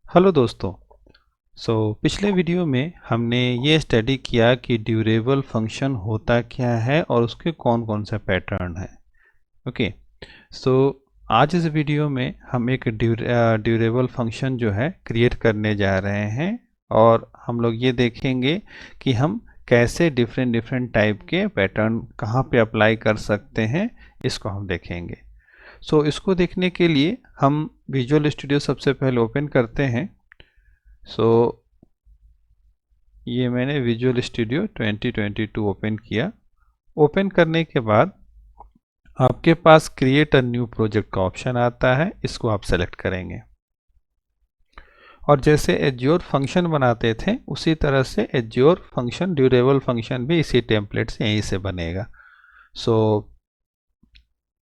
Hello दोस्तों। पिछले video में हमने ये स्टडी किया कि ड्यूरेबल फंक्शन होता क्या है और उसके कौन कौन से पैटर्न हैं। ओके। सो आज इस वीडियो में हम एक ड्यूरेबल फंक्शन जो है क्रिएट करने जा रहे हैं और हम लोग ये देखेंगे कि हम कैसे डिफरेंट डिफरेंट टाइप के पैटर्न कहाँ पे अप्लाई कर सकते हैं, इसको हम देखेंगे। इसको देखने के लिए हम विजुअल स्टूडियो सबसे पहले ओपन करते हैं। ये मैंने विजुअल स्टूडियो 2022 ओपन किया। ओपन करने के बाद आपके पास क्रिएट अ न्यू प्रोजेक्ट का ऑप्शन आता है, इसको आप सेलेक्ट करेंगे और जैसे एज्योर फंक्शन बनाते थे उसी तरह से एज्योर फंक्शन ड्यूरेबल फंक्शन भी इसी टेम्पलेट से यहीं से बनेगा।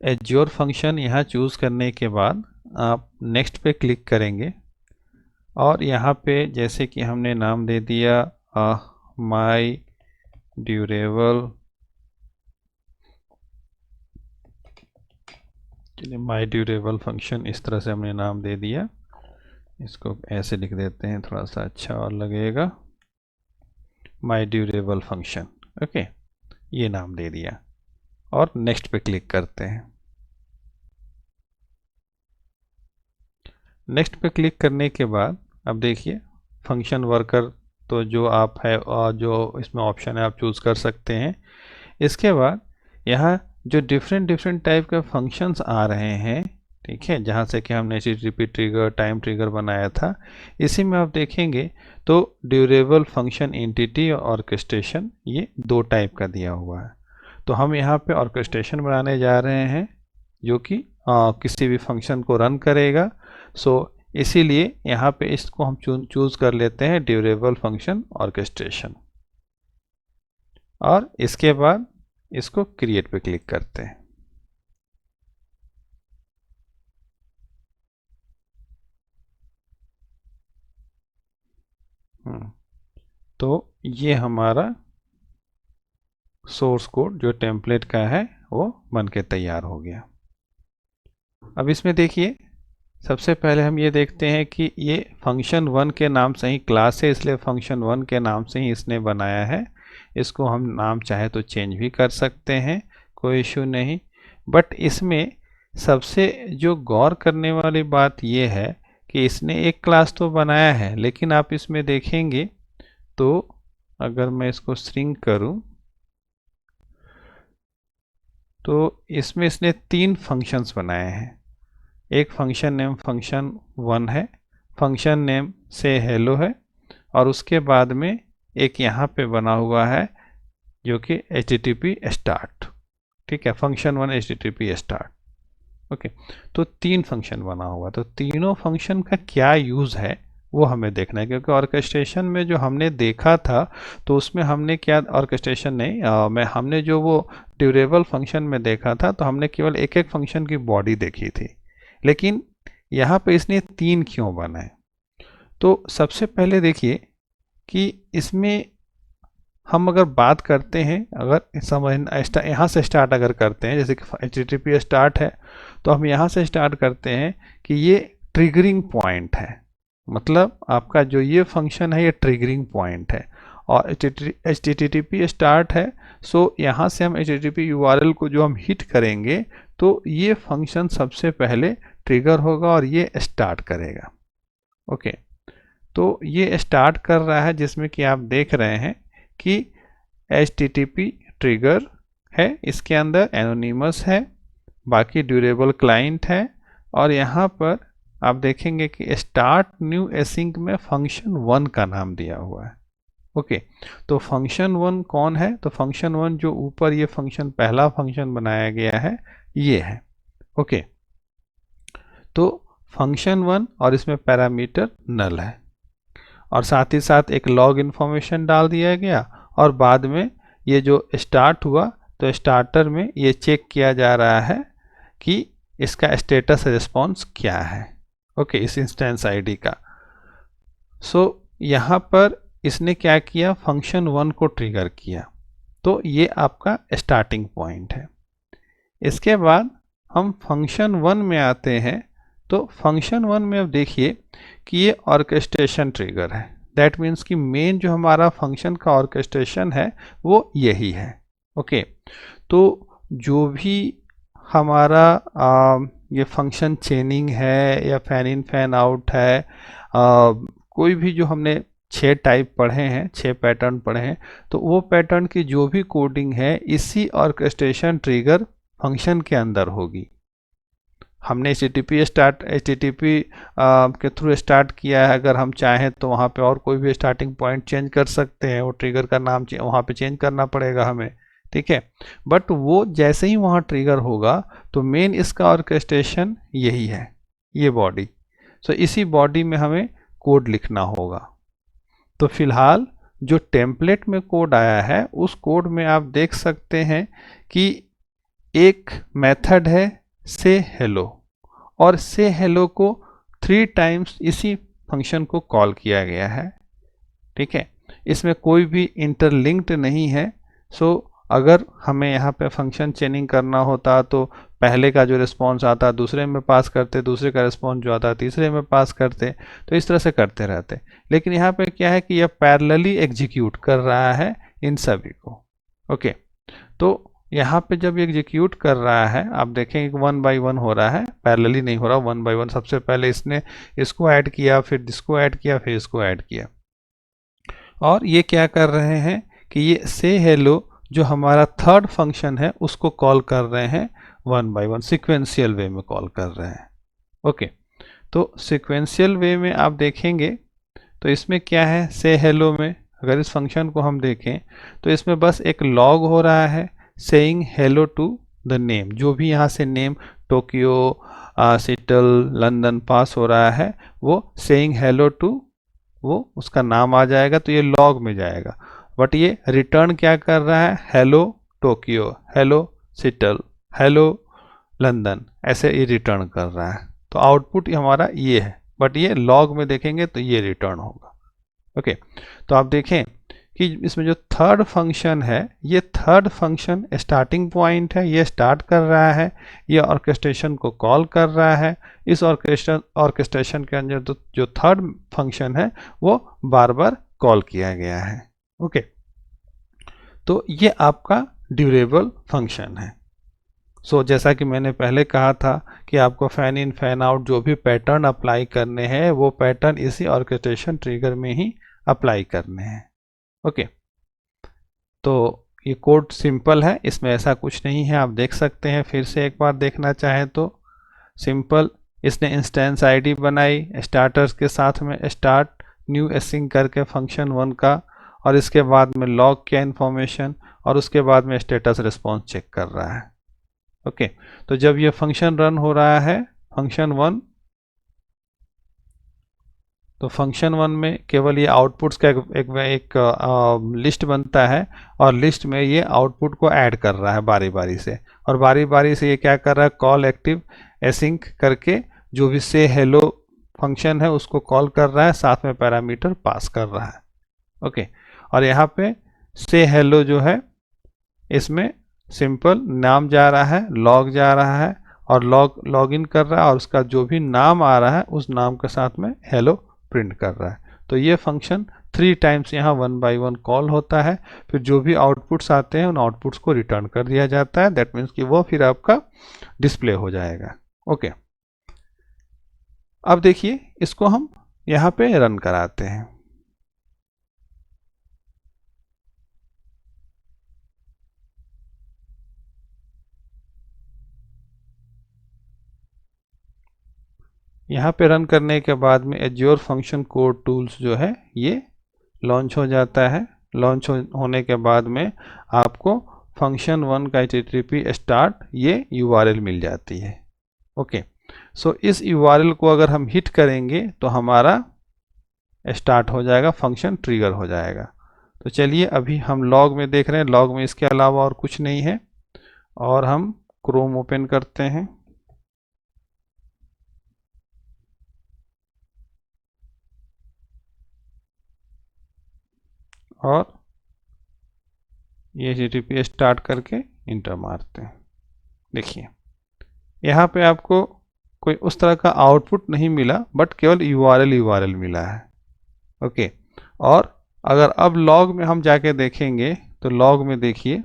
एज्योर फंक्शन यहाँ चूज़ करने के बाद आप नेक्स्ट पे क्लिक करेंगे और यहाँ पे जैसे कि हमने नाम दे दिया माई ड्यूरेबल फंक्शन, इस तरह से हमने नाम दे दिया। इसको ऐसे लिख देते हैं, थोड़ा सा अच्छा और लगेगा, माई ड्यूरेबल फंक्शन। ओके, ये नाम दे दिया और नेक्स्ट पे क्लिक करते हैं। नेक्स्ट पे क्लिक करने के बाद अब देखिए फंक्शन वर्कर तो जो आप है और जो इसमें ऑप्शन है आप चूज़ कर सकते हैं। इसके बाद यहाँ जो डिफरेंट टाइप के फंक्शंस आ रहे हैं, ठीक है, जहाँ से कि हमने HTTP ट्रिगर, टाइम ट्रिगर बनाया था, इसी में आप देखेंगे तो ड्यूरेबल फंक्शन एंटिटी और ऑर्केस्ट्रेशन, ये दो टाइप का दिया हुआ है। तो हम यहाँ पे ऑर्केस्ट्रेशन बनाने जा रहे हैं जो कि किसी भी फंक्शन को रन करेगा। इसीलिए यहाँ पे इसको हम चूज़ कर लेते हैं ड्यूरेबल फंक्शन ऑर्केस्ट्रेशन और इसके बाद इसको क्रिएट पे क्लिक करते हैं। तो ये हमारा सोर्स कोड जो टेम्पलेट का है वो बन के तैयार हो गया। अब इसमें देखिए सबसे पहले हम ये देखते हैं कि ये फंक्शन 1 के नाम से ही क्लास है, इसलिए फंक्शन 1 के नाम से ही इसने बनाया है। इसको हम नाम चाहे तो चेंज भी कर सकते हैं, कोई इशू नहीं। बट इसमें सबसे जो गौर करने वाली बात ये है कि इसने एक क्लास तो बनाया है, लेकिन आप इसमें देखेंगे तो अगर मैं इसको श्रिंक करूं तो इसमें इसने 3 फंक्शंस बनाए हैं। एक फंक्शन नेम फंक्शन 1 है, फंक्शन नेम से हेलो है और उसके बाद में एक यहाँ पे बना हुआ है जो कि HTTP स्टार्ट, ठीक है, फंक्शन 1 HTTP स्टार्ट। ओके, तो 3 फंक्शन बना हुआ, तो तीनों फंक्शन का क्या यूज़ है वो हमें देखना है, क्योंकि ऑर्केस्ट्रेशन में जो हमने देखा था तो उसमें हमने क्या, ऑर्केस्ट्रेशन नहीं, हमने जो वो ड्यूरेबल फंक्शन में देखा था तो हमने केवल एक एक फंक्शन की बॉडी देखी थी, लेकिन यहाँ पे इसने 3 क्यों बनाए। तो सबसे पहले देखिए कि इसमें हम अगर बात करते हैं, अगर समझ यहाँ से स्टार्ट अगर करते हैं, जैसे कि HTTP स्टार्ट है तो हम यहाँ से स्टार्ट करते हैं कि ये ट्रिगरिंग पॉइंट है, मतलब आपका जो ये फंक्शन है ये ट्रिगरिंग पॉइंट है और HTTP स्टार्ट है। यहाँ से हम HTTP URL को जो हम हिट करेंगे तो ये फंक्शन सबसे पहले ट्रिगर होगा और ये स्टार्ट करेगा। ओके, तो ये स्टार्ट कर रहा है जिसमें कि आप देख रहे हैं कि HTTP ट्रिगर है, इसके अंदर एनोनिमस है, बाकी ड्यूरेबल क्लाइंट है और यहाँ पर आप देखेंगे कि स्टार्ट न्यू एसिंक में फंक्शन 1 का नाम दिया हुआ है। ओके, तो फंक्शन 1 कौन है, तो फंक्शन 1 जो ऊपर ये फंक्शन पहला फंक्शन बनाया गया है ये है। ओके, तो फंक्शन 1 और इसमें पैरामीटर नल है और साथ ही साथ एक लॉग इन्फॉर्मेशन डाल दिया गया और बाद में ये जो स्टार्ट हुआ तो स्टार्टर में ये चेक किया जा रहा है कि इसका स्टेटस रिस्पॉन्स क्या है। ओके, इस इंस्टेंस आईडी का। यहाँ पर इसने क्या किया, फंक्शन 1 को ट्रिगर किया, तो ये आपका स्टार्टिंग पॉइंट है। इसके बाद हम फंक्शन 1 में आते हैं, तो फंक्शन 1 में अब देखिए कि ये ऑर्केस्ट्रेशन ट्रिगर है। दैट मीन्स कि मेन जो हमारा फंक्शन का ऑर्केस्ट्रेशन है वो यही है। ओके, तो जो भी हमारा ये फंक्शन चेनिंग है या फैन इन फैन आउट है, कोई भी जो हमने 6 टाइप पढ़े हैं, 6 पैटर्न पढ़े हैं, तो वो पैटर्न की जो भी कोडिंग है इसी ऑर्केस्ट्रेशन ट्रिगर फंक्शन के अंदर होगी। हमने एच टी टी पी के थ्रू स्टार्ट किया है, अगर हम चाहें तो वहाँ पे और कोई भी स्टार्टिंग पॉइंट चेंज कर सकते हैं, वो ट्रिगर का नाम वहाँ पे चेंज करना पड़ेगा हमें, ठीक है। बट वो जैसे ही वहाँ ट्रिगर होगा तो मेन इसका ऑर्केस्ट्रेशन यही है, ये बॉडी। सो इसी बॉडी में हमें कोड लिखना होगा। तो फिलहाल जो टेम्पलेट में कोड आया है उस कोड में आप देख सकते हैं कि एक मेथड है से हेलो, और से हेलो को 3 टाइम्स इसी फंक्शन को कॉल किया गया है, ठीक है। इसमें कोई भी इंटरलिंक्ड नहीं है। सो अगर हमें यहाँ पे फंक्शन चेनिंग करना होता तो पहले का जो रिस्पॉन्स आता दूसरे में पास करते, दूसरे का रिस्पॉन्स जो आता तीसरे में पास करते, तो इस तरह से करते रहते। लेकिन यहाँ पे क्या है कि यह पैरेलली एग्जीक्यूट कर रहा है इन सभी को। ओके, तो यहाँ पे जब एग्जीक्यूट कर रहा है आप देखेंगे कि 1 बाई 1 हो रहा है, पैरेलली नहीं हो रहा, 1 बाई 1। सबसे पहले इसने इसको ऐड किया, फिर इसको ऐड किया, फिर इसको ऐड किया। और ये क्या कर रहे हैं कि ये से हेलो जो हमारा थर्ड फंक्शन है उसको कॉल कर रहे हैं 1 बाई 1, सिक्वेंशियल वे में कॉल कर रहे हैं। ओके, तो सिक्वेंशियल वे में आप देखेंगे तो इसमें क्या है, से हेलो में अगर इस फंक्शन को हम देखें तो इसमें बस एक लॉग हो रहा है saying hello to the name. जो भी यहाँ से name Tokyo, Seattle, London pass हो रहा है वो सेइंग हेलो टू, वो उसका नाम आ जाएगा तो ये लॉग में जाएगा। बट ये रिटर्न क्या कर रहा है, hello Tokyo, hello Seattle, hello London, ऐसे ये रिटर्न कर रहा है। तो आउटपुट हमारा ये है, बट ये लॉग में देखेंगे तो ये रिटर्न होगा। ओके, तो आप देखें कि इसमें जो थर्ड फंक्शन है, ये थर्ड फंक्शन स्टार्टिंग पॉइंट है, ये स्टार्ट कर रहा है, ये ऑर्केस्ट्रेशन को कॉल कर रहा है। इस ऑर्केस्ट्रेशन के अंदर तो जो थर्ड फंक्शन है वो बार बार कॉल किया गया है। ओके, तो ये आपका ड्यूरेबल फंक्शन है। सो जैसा कि मैंने पहले कहा था कि आपको फैन इन फैन आउट जो भी पैटर्न अप्लाई करने हैं वो पैटर्न इसी ऑर्केस्ट्रेशन ट्रिगर में ही अप्लाई करने हैं। ओके, तो ये कोड सिंपल है, इसमें ऐसा कुछ नहीं है, आप देख सकते हैं। फिर से एक बार देखना चाहें तो सिंपल, इसने इंस्टेंस आईडी बनाई स्टार्टर्स के साथ में, स्टार्ट न्यू एसिंग करके फंक्शन 1 का, और इसके बाद में लॉग किया इन्फॉर्मेशन, और उसके बाद में स्टेटस रिस्पॉन्स चेक कर रहा है। ओके, तो जब ये फंक्शन रन हो रहा है फंक्शन 1, तो फंक्शन 1 में केवल ये आउटपुट्स का एक लिस्ट बनता है, और लिस्ट में ये आउटपुट को ऐड कर रहा है बारी बारी से, और बारी बारी से ये क्या कर रहा है, कॉल एक्टिव एसिंक करके जो भी से हेलो फंक्शन है उसको कॉल कर रहा है, साथ में पैरामीटर पास कर रहा है। ओके, और यहाँ पे से हेलो जो है इसमें सिंपल नाम जा रहा है, लॉग जा रहा है, और लॉग इन कर रहा है, और उसका जो भी नाम आ रहा है उस नाम के साथ में हेलो प्रिंट कर रहा है। तो ये फंक्शन 3 टाइम्स यहाँ 1 बाई 1 कॉल होता है, फिर जो भी आउटपुट्स आते हैं उन आउटपुट्स को रिटर्न कर दिया जाता है। दैट मीन्स कि वो फिर आपका डिस्प्ले हो जाएगा। ओके, अब देखिए इसको हम यहाँ पे रन कराते हैं। यहाँ पे रन करने के बाद में एज्योर फंक्शन कोड टूल्स जो है ये लॉन्च हो जाता है। लॉन्च होने के बाद में आपको फंक्शन 1 का http स्टार्ट ये URL मिल जाती है। ओके, सो इस URL को अगर हम हिट करेंगे तो हमारा स्टार्ट हो जाएगा, फंक्शन ट्रिगर हो जाएगा। तो चलिए अभी हम लॉग में देख रहे हैं, लॉग में इसके अलावा और कुछ नहीं है, और हम क्रोम ओपन करते हैं और ये http स्टार्ट करके इंटर मारते हैं। देखिए यहाँ पे आपको कोई उस तरह का आउटपुट नहीं मिला, बट केवल यूआरएल मिला है। ओके, और अगर अब लॉग में हम जाके देखेंगे तो लॉग में देखिए,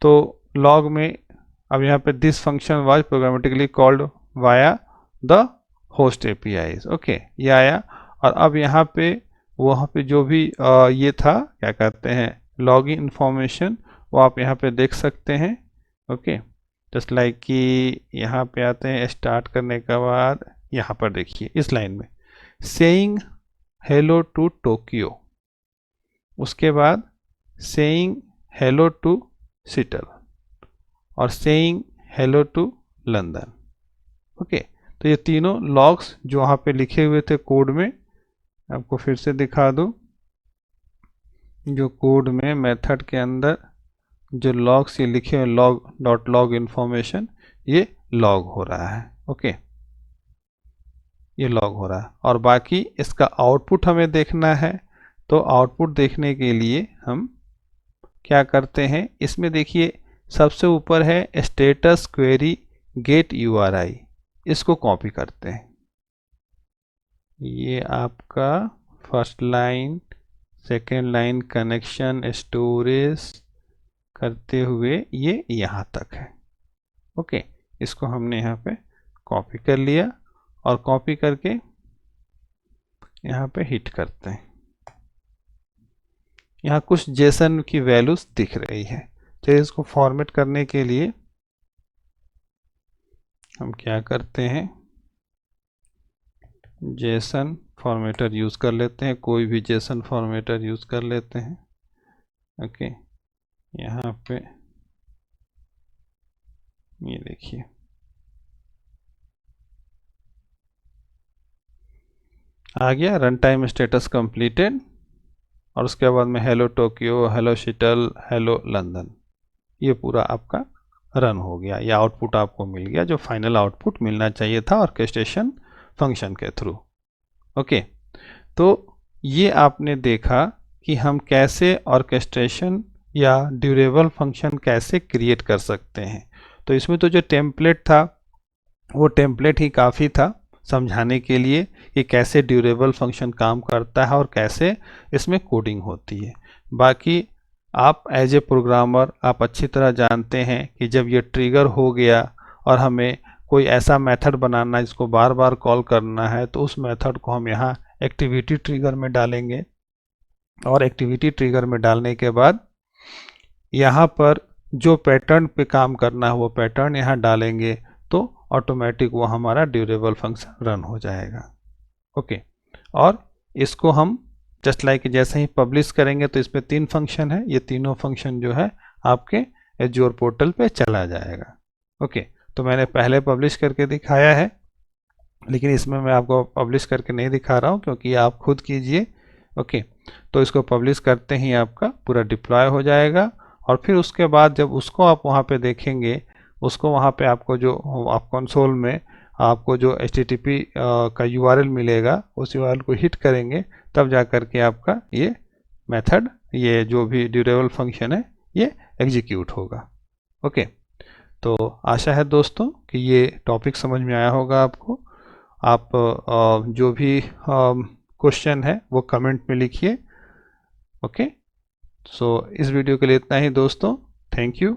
तो लॉग में अब यहाँ पे this function was programmatically called via the host APIs. Okay, ये आया। और अब यहाँ पे वहाँ पे जो भी ये था, क्या कहते हैं, लॉगिन इंफॉर्मेशन, वो आप यहाँ पे देख सकते हैं। ओके, जस्ट लाइक कि यहाँ पे आते हैं, स्टार्ट करने के बाद यहाँ पर देखिए इस लाइन में सेइंग हेलो टू टोक्यो, उसके बाद सेइंग हेलो टू सिटल और saying hello to London. Okay, तो ये तीनों लॉग्स जो वहाँ पे लिखे हुए थे कोड में, आपको फिर से दिखा दूं, जो कोड में मेथड के अंदर जो लॉग्स ये लिखे हुए लॉग डॉट लॉग इन्फॉर्मेशन, ये लॉग हो रहा है। ओके, ये लॉग हो रहा है और बाकी इसका आउटपुट हमें देखना है। तो आउटपुट देखने के लिए हम क्या करते हैं, इसमें देखिए सबसे ऊपर है स्टेटस क्वेरी गेट यूआरआई, इसको कॉपी करते हैं। ये आपका first line, second line, connection, storage करते हुए ये यहाँ तक है। ओके, इसको हमने यहाँ पे कॉपी कर लिया और कॉपी करके यहाँ पे हिट करते हैं। यहाँ कुछ जेसन की वैल्यूज दिख रही है। तो इसको फॉर्मेट करने के लिए हम क्या करते हैं, जेसन फॉर्मेटर यूज कर लेते हैं, कोई भी जेसन फॉर्मेटर यूज कर लेते हैं। ओके, यहाँ पे ये देखिए आ गया रन टाइम स्टेटस कंप्लीटेड, और उसके बाद में hello Tokyo, hello Seattle, hello London, ये पूरा आपका रन हो गया। ये आउटपुट आपको मिल गया जो फाइनल आउटपुट मिलना चाहिए था ऑर्केस्ट्रेशन फंक्शन के थ्रू। ओके, तो ये आपने देखा कि हम कैसे ऑर्केस्ट्रेशन या ड्यूरेबल फंक्शन कैसे क्रिएट कर सकते हैं। तो इसमें तो जो टेम्पलेट था वो टेम्पलेट ही काफ़ी था समझाने के लिए कि कैसे ड्यूरेबल फंक्शन काम करता है और कैसे इसमें कोडिंग होती है। बाकी आप एज ए प्रोग्रामर आप अच्छी तरह जानते हैं कि जब ये ट्रिगर हो गया और हमें कोई ऐसा मेथड बनाना है जिसको बार बार कॉल करना है, तो उस मेथड को हम यहाँ एक्टिविटी ट्रिगर में डालेंगे और एक्टिविटी ट्रिगर में डालने के बाद यहाँ पर जो पैटर्न पे काम करना है वो पैटर्न यहाँ डालेंगे, तो ऑटोमेटिक वो हमारा ड्यूरेबल फंक्शन रन हो जाएगा। ओके, और इसको हम जस्ट लाइक जैसे ही पब्लिश करेंगे तो इसमें 3 फंक्शन है, ये तीनों फंक्शन जो है आपके एज्योर पोर्टल पे चला जाएगा। ओके, तो मैंने पहले पब्लिश करके दिखाया है, लेकिन इसमें मैं आपको पब्लिश करके नहीं दिखा रहा हूँ क्योंकि आप खुद कीजिए। ओके, तो इसको पब्लिश करते ही आपका पूरा डिप्लॉय हो जाएगा और फिर उसके बाद जब उसको आप वहाँ पे देखेंगे, उसको वहाँ पे आपको जो आप कंसोल में आपको जो HTTP का URL मिलेगा, उस URL को हिट करेंगे, तब जा कर के आपका ये मेथड, ये जो भी ड्यूरेबल फंक्शन है, ये एग्जीक्यूट होगा। ओके, तो आशा है दोस्तों कि ये टॉपिक समझ में आया होगा आपको। आप जो भी क्वेश्चन है वो कमेंट में लिखिए। ओके, सो इस वीडियो के लिए इतना ही दोस्तों, थैंक यू।